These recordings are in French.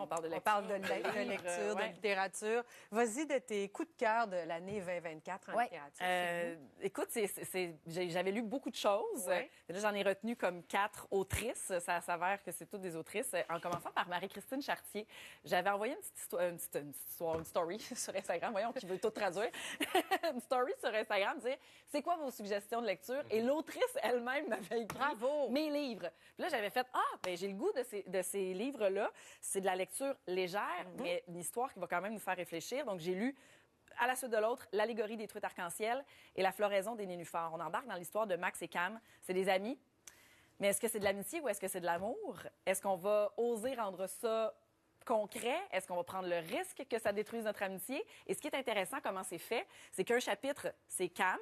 on parle de lecture. On parle de lecture, de littérature. Vas-y de tes coups de cœur de l'année 2024 en littérature. Écoute, j'avais lu beaucoup de choses. Ouais. Là, j'en ai retenu comme 4 autrices. Ça s'avère que c'est toutes des autrices. En commençant par Marie-Christine Chartier. J'avais envoyé une story sur Instagram. Voyons, qui veut tout traduire. Une story sur Instagram, dire c'est quoi vos suggestions de lecture? Et l'autrice elle-même m'avait écrit mes livres. Puis là, j'avais fait j'ai le goût de ces livres-là. C'est de la lecture légère, mais une histoire qui va quand même nous faire réfléchir. Donc, j'ai lu à la suite de l'autre, l'allégorie des truites arc-en-ciel et la floraison des nénuphars. On embarque dans l'histoire de Max et Cam. C'est des amis. Mais est-ce que c'est de l'amitié ou est-ce que c'est de l'amour? Est-ce qu'on va oser rendre ça concret? Est-ce qu'on va prendre le risque que ça détruise notre amitié? Et ce qui est intéressant, comment c'est fait, c'est qu'un chapitre, c'est Cam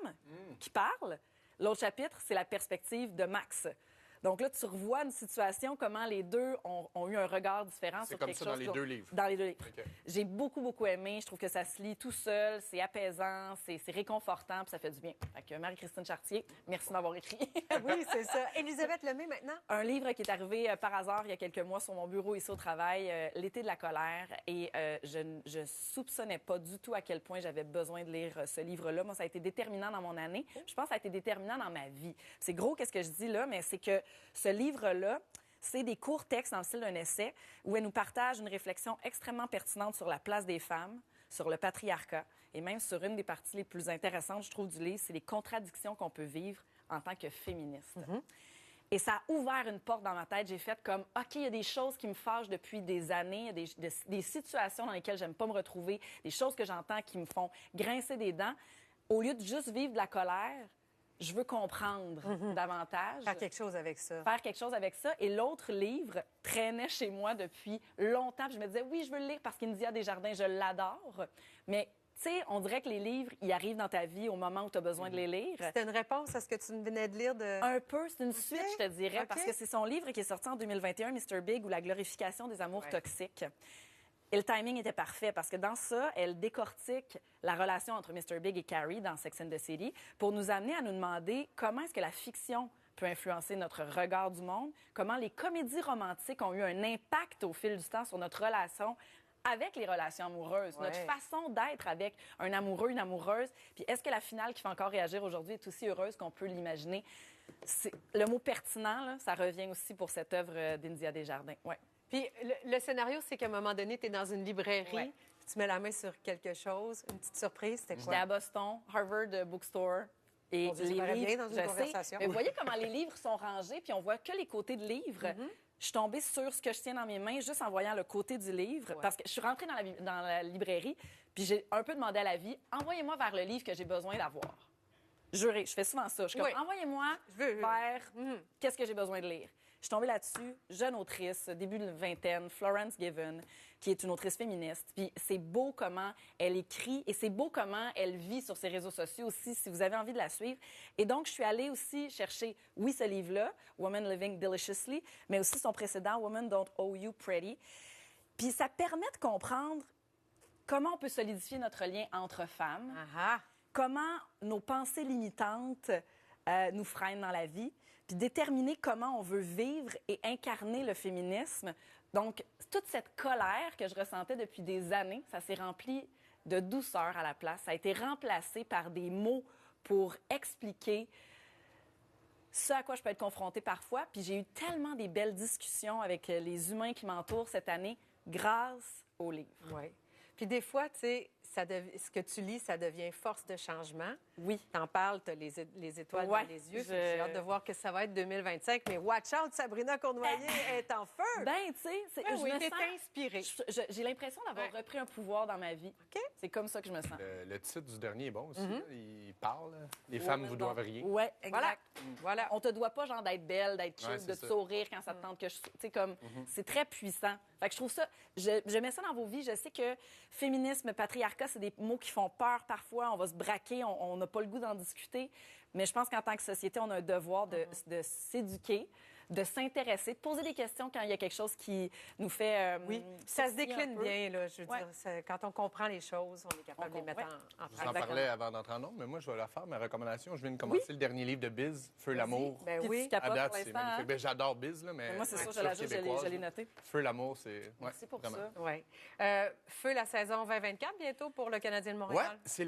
qui parle. L'autre chapitre, c'est la perspective de Max. Donc là, tu revois une situation, comment les deux ont eu un regard différent sur quelque chose. C'est comme ça dans les deux livres? Dans les deux livres. Okay. J'ai beaucoup, beaucoup aimé. Je trouve que ça se lit tout seul, c'est apaisant, c'est réconfortant, puis ça fait du bien. Fait que Marie-Christine Chartier, merci de m'avoir écrit. Oui, c'est ça. Élisabeth Lemay, maintenant? Un livre qui est arrivé par hasard il y a quelques mois sur mon bureau ici au travail, L'été de la colère. Et je soupçonnais pas du tout à quel point j'avais besoin de lire ce livre-là. Moi, ça a été déterminant dans mon année. Je pense que ça a été déterminant dans ma vie. C'est gros, qu'est-ce que je dis là, mais c'est que ce livre-là, c'est des courts textes dans le style d'un essai où elle nous partage une réflexion extrêmement pertinente sur la place des femmes, sur le patriarcat et même sur une des parties les plus intéressantes, je trouve, du livre, c'est les contradictions qu'on peut vivre en tant que féministe. Et ça a ouvert une porte dans ma tête. J'ai fait comme, OK, il y a des choses qui me fâchent depuis des années, il y a des situations dans lesquelles j'aime pas me retrouver, des choses que j'entends qui me font grincer des dents. Au lieu de juste vivre de la colère, je veux comprendre davantage. Faire quelque chose avec ça. Faire quelque chose avec ça. Et l'autre livre traînait chez moi depuis longtemps. Puis je me disais, oui, je veux le lire parce qu'India Desjardins, je l'adore. Mais, tu sais, on dirait que les livres, ils arrivent dans ta vie au moment où tu as besoin de les lire. C'était une réponse à ce que tu venais de lire de... Un peu, c'est une suite, je te dirais, parce que c'est son livre qui est sorti en 2021, Mr. Big, ou la glorification des amours toxiques. Et le timing était parfait parce que dans ça, elle décortique la relation entre Mr. Big et Carrie dans Sex and the City pour nous amener à nous demander comment est-ce que la fiction peut influencer notre regard du monde, comment les comédies romantiques ont eu un impact au fil du temps sur notre relation avec les relations amoureuses, notre façon d'être avec un amoureux, une amoureuse. Puis est-ce que la finale qui fait encore réagir aujourd'hui est aussi heureuse qu'on peut l'imaginer? Le mot pertinent, là, ça revient aussi pour cette œuvre d'India Desjardins. Ouais. Puis le scénario, c'est qu'à un moment donné, tu es dans une librairie, tu mets la main sur quelque chose, une petite surprise, c'était quoi? J'étais à Boston, Harvard Bookstore. Et les livres, bien dans une conversation. Mais vous voyez comment les livres sont rangés, puis on voit que les côtés de livres. Je suis tombée sur ce que je tiens dans mes mains juste en voyant le côté du livre, parce que je suis rentrée dans la librairie, puis j'ai un peu demandé à la vie, envoyez-moi vers le livre que j'ai besoin d'avoir. Juré, je fais souvent ça. Je suis comme, envoyez-moi vers qu'est-ce que j'ai besoin de lire. Je suis tombée là-dessus, jeune autrice, début de vingtaine, Florence Given, qui est une autrice féministe. Puis c'est beau comment elle écrit et c'est beau comment elle vit sur ses réseaux sociaux aussi, si vous avez envie de la suivre. Et donc, je suis allée aussi chercher, oui, ce livre-là, Woman Living Deliciously, mais aussi son précédent, Woman Don't Owe You Pretty. Puis ça permet de comprendre comment on peut solidifier notre lien entre femmes. Comment nos pensées limitantes nous freinent dans la vie, puis déterminer comment on veut vivre et incarner le féminisme. Donc, toute cette colère que je ressentais depuis des années, ça s'est rempli de douceur à la place. Ça a été remplacé par des mots pour expliquer ce à quoi je peux être confrontée parfois. Puis j'ai eu tellement des belles discussions avec les humains qui m'entourent cette année grâce au livre. Oui. Puis des fois, tu sais, ce que tu lis, ça devient force de changement. Oui. T'en parles, t'as les étoiles dans les yeux. J'ai hâte de voir que ça va être 2025. Mais watch out, Sabrina Cournoyer est en feu! Ben, tu sais, je me t'es sens inspirée. J'ai l'impression d'avoir repris un pouvoir dans ma vie. OK. C'est comme ça que je me sens. Le titre du dernier est bon aussi. Là. Il parle. Les femmes vous doivent rien. Oui, exact. Voilà. On te doit pas, genre, d'être belle, d'être cute, de te sourire quand ça te tente que je... Tu sais, comme, c'est très puissant. Fait que je trouve ça... Je mets ça dans vos vies. Je sais que féminisme, patriarcat, c'est des mots qui font peur parfois. On va se braquer, on n'a pas le goût d'en discuter. Mais je pense qu'en tant que société, on a un devoir de s'éduquer, de s'intéresser, de poser des questions quand il y a quelque chose qui nous fait... Oui, ça se décline un peu. bien, là, je veux dire. Quand on comprend les choses, on est capable de les mettre en Je vous en pratique. parlais avant d'entrer en nombre, mais moi, je vais la faire, ma recommandation. Je viens de commencer le dernier livre de Biz, Feu l'amour. Ben Puis oui. tu capotes À date, pour c'est l'instant, magnifique. hein? Ben, j'adore Biz, là, mais Moi, c'est sûr, je culture l'ajoute, québécoise, je l'ai noté. Feu l'amour, c'est... Ouais, Merci pour vraiment. ça. Oui. Feu la saison 2024 bientôt pour le Canadien de Ouais, Montréal. c'est